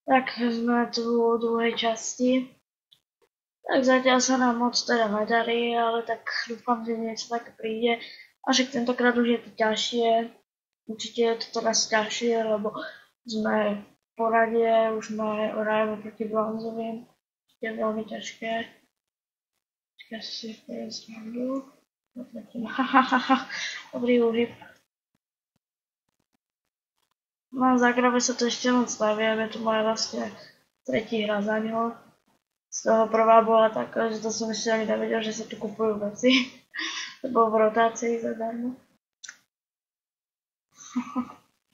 Tak sme tu v druhej časti. Tak zatiaľ sa nám moc teda nedarí, ale tak dúfam, že niečo také príde. A však tentokrát už je to ťažšie. Určite je to teraz ťažšie, lebo sme v poradie, už sme hrajeme proti bronzovým. Je veľmi ťažké. Počkaj si vpred srandu. Dobrý úhyb. No zagrabe sa to ešte moc nevieme, to moja vlastne tretí hra za ňo. Z toho prvá bola taká, že to som ešte ani nevedel, že sa tu kupujú veci. To bolo v rotácii zadarmo.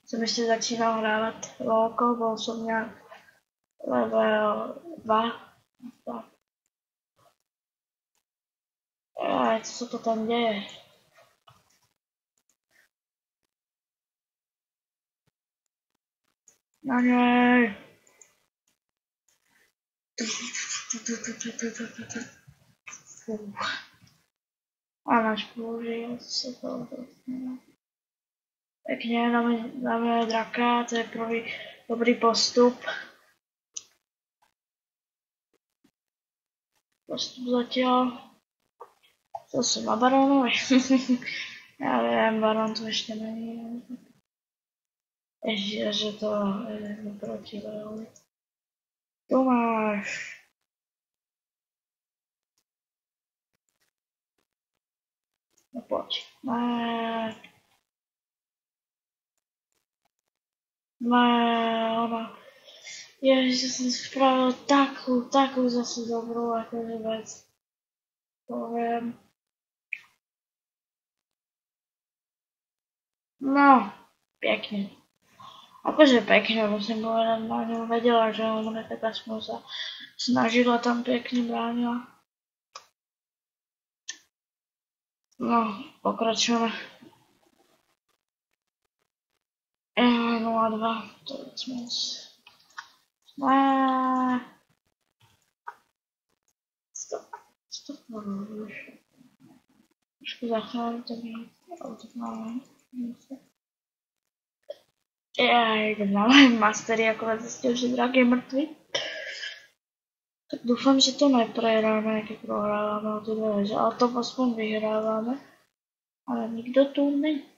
Som ešte začínal hrávať LOLko, bol som nejak level 2. Aj, co sa to tam deje? Na nej! A náš použil sa to. Pekne, dáme draka, to je prvý dobrý postup. Postup zatiaľ. To som na barónovi. Ja viem, barón tu ešte není. Ešte, že to je proti veľmi. Tu máš. No poď. Ona. Ježiš, som spravil takú zase dobrú akože vec. Poviem. No, pekne. Akože pekne, musím povedať, na ňu vedela, že umre, tak aspoň sa snažila tam pekne bránila. No, pokračujeme. 0-2, to je moc. Stop, trošku zachránit to mi, ale to máme. Máme mastery, akorát zistil, že drak je mŕtvy. Tak dúfam, že to neprehráme, keď prohrávame o tie dve veže, ale to aspoň vyhrávame. Ale nikto tu není.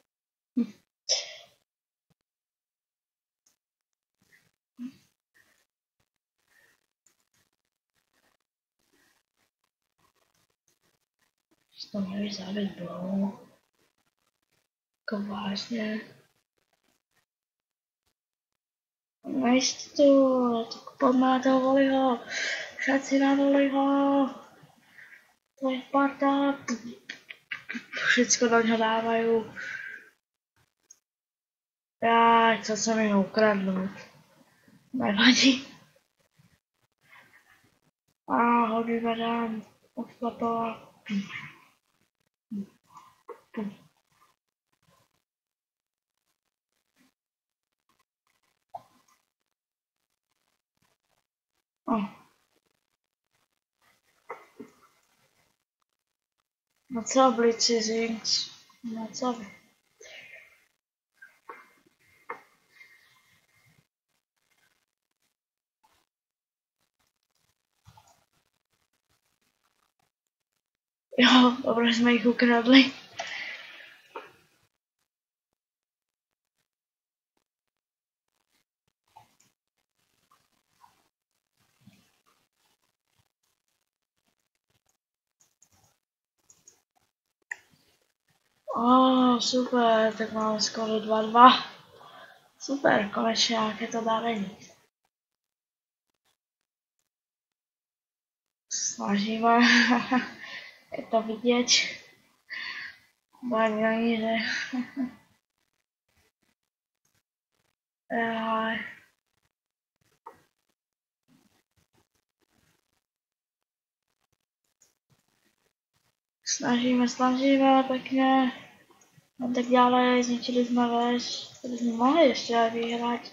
To nevíš zabiť bol. Ako vážne. Nejste tu, tak poďme na toho Voliho. Všetci na Voliho. To je parta. Všetko do ňa dávajú. Jaj, chcel som ich ukradnúť. Nevadí. Hodíme tam. Odklepala. No co, Blitzy Zinks? No co vy? Jo, dobre sme ich ukradli. Super, tak máme skoro 2-2. Super, konečne aké to dávenie. Snažíme. Je to vidieť. Baví ani, že... Snažíme pekne. No tak ďalej, zničili sme väž, ktorý sme mohli ešte aj vyhrať.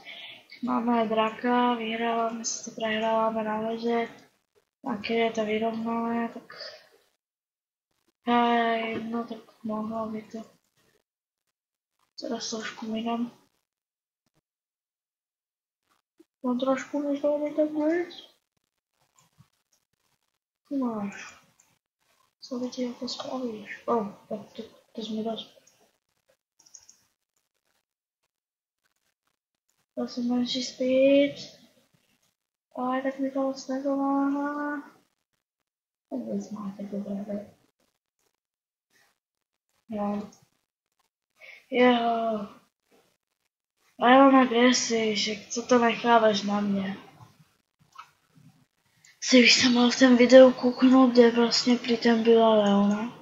Máme draka, vyhrávame, sice prehrávame na väže. A keď je to vyrovnané, tak... Hej, no tak mohlo by to. Teraz trošku minam. Mám trošku, než to mi tak být. Ty máš. Co by ti jako spravíš? Tak to jsme dost. To se menší spít. Ale tak mi to moc nepomáhá. Vůbec máte dobré. Jo. A jo, kde jsi, že co to necháváš na mě? Si už jsem mal v tom videu kouknout, kde vlastně prý tam byla Leona.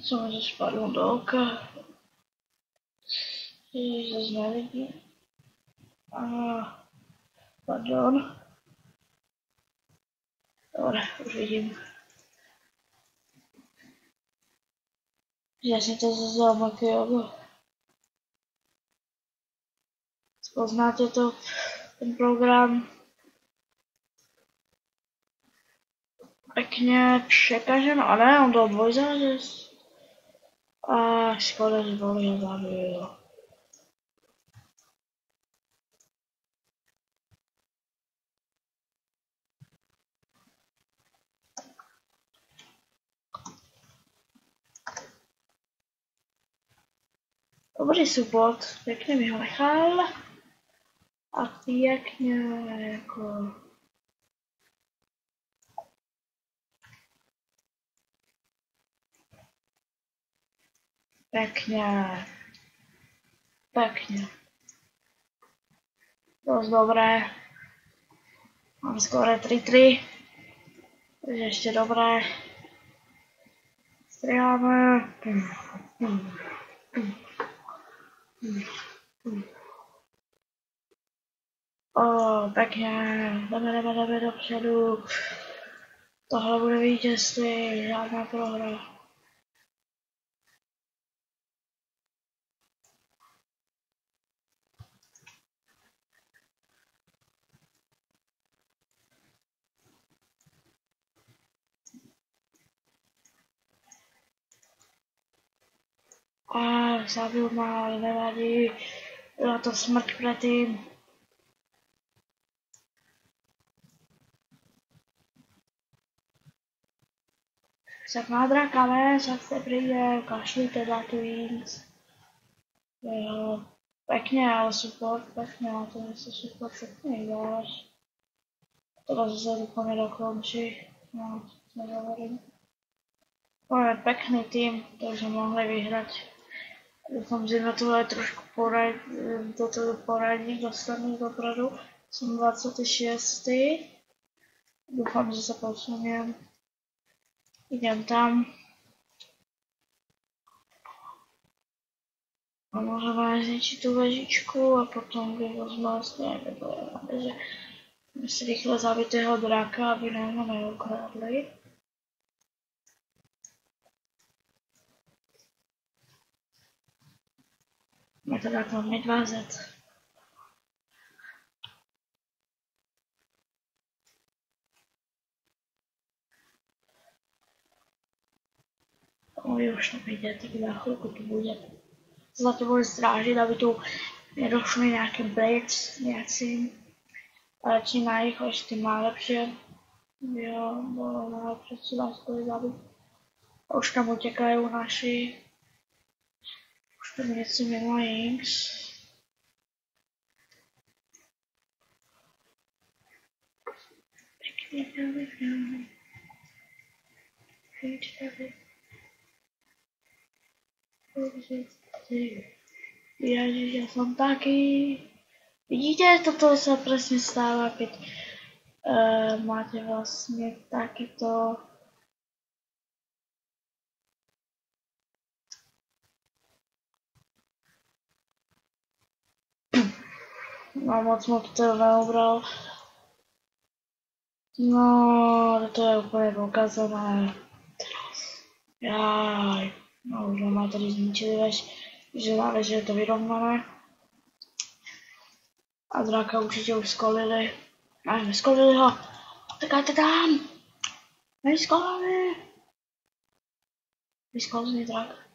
Co mi to spadlo do oka? Ježiš, zase nevidím. Pardon. Dobre, už vidím. Já si to zase Makeovo. Poznáte to, ten program. Pěkně překaženo, a ne, on dal dvojzářez. A škoda, že byl je zabil. Dobrý support, pěkně mi ho nechal. A pěkně jako... Pěkně. Dost dobré. Mám skoro 3-3. Takže ještě dobré. Stříháme. Pěkně. Jdeme dopředu. Tohle bude vítězství, žádná prohra. Zabil má, ale nevadí. Byla to smrt předtím. Tak má draka, ne? Tak se přijde, kašlíte za tu Wings. Jo, pěkně, ale support, pěkně, ale to je support pěkně děláš. Tohle zase úplně dokončí. No, nezavorím. Máme pěkný tým, takže mohli vyhrát. Doufám, že na tohle trošku poradí dostanu dopredu. Jsem 26. Doufám, že se posunem. Jdem tam. A můžeme zničit tu vežičku a potom vyvozme vlastně, že si rychle zabít jeho draka, aby nám ho neukradli. Je to tak velmi 2Z. Už nevíte, tak za chvilku to bude. Za to bude strážit, aby tu nedošly nějaké breaks nějací. Ale čím najrychlejší, tím najlepší. Jo, bylo najlepší, co vás bude zabít. A už tam utěkají naši. Už tam něco mimo Jinx. Pěkně tam. Pojď tady. Ježiš, já jsem taky. Vidíte, toto se přesně stává, keď máte vlastně taky to. No, moc to neubral. No, to je úplně pokazané. Jaj, no už má tady zničili že dále, že je to vyrovnané. A draka určitě už skolili. Ne, neskolili ho. Utekajte tam! Nejskolili! Vyskolili drak.